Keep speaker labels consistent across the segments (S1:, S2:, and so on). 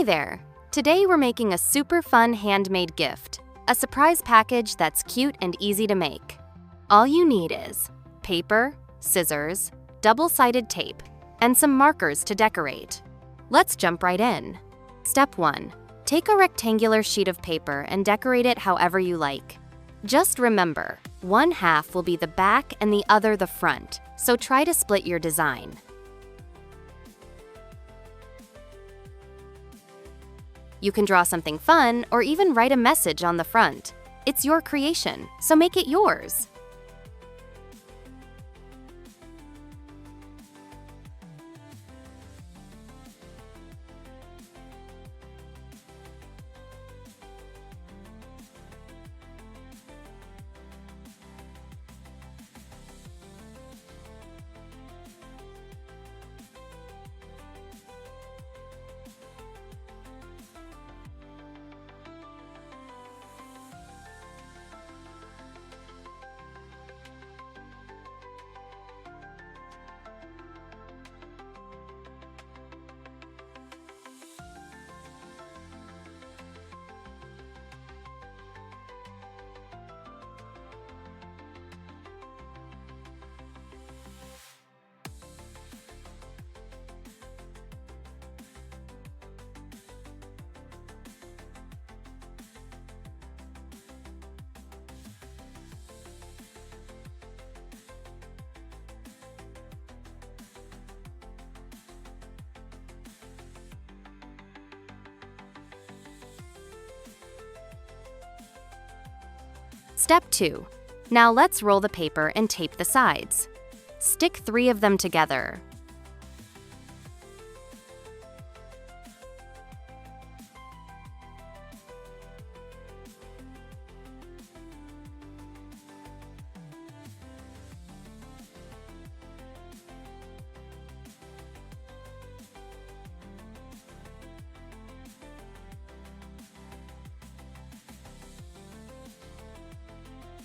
S1: Hi there! Today we're making a super fun handmade gift, a surprise package that's cute and easy to make. All you need is paper, scissors, double-sided tape, and some markers to decorate. Let's jump right in. Step 1. Take a rectangular sheet of paper and decorate it however you like. Just remember, one half will be the back and the other the front, so try to split your design. You can draw something fun or even write a message on the front. It's your creation, so make it yours. Step 2. Now let's roll the paper and tape the sides. Stick 3 of them together.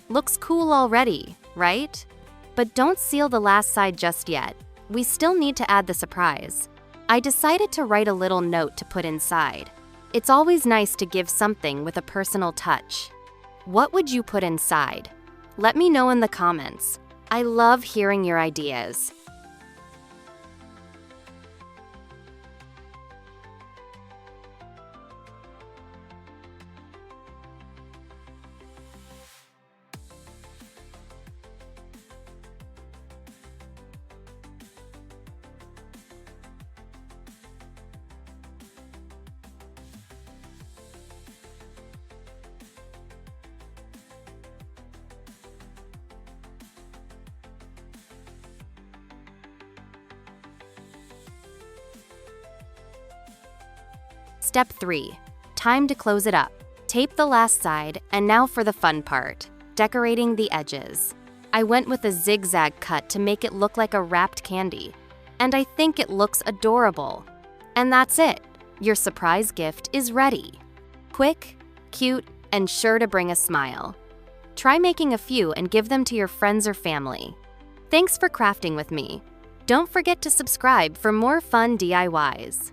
S1: Looks cool already, right? But don't seal the last side just yet. We still need to add the surprise. I decided to write a little note to put inside. It's always nice to give something with a personal touch. What would you put inside? Let me know in the comments. I love hearing your ideas. Step 3. Time to close it up. Tape the last side, and now for the fun part, decorating the edges. I went with a zigzag cut to make it look like a wrapped candy, and I think it looks adorable. And that's it. Your surprise gift is ready. Quick, cute, and sure to bring a smile. Try making a few and give them to your friends or family. Thanks for crafting with me. Don't forget to subscribe for more fun DIYs.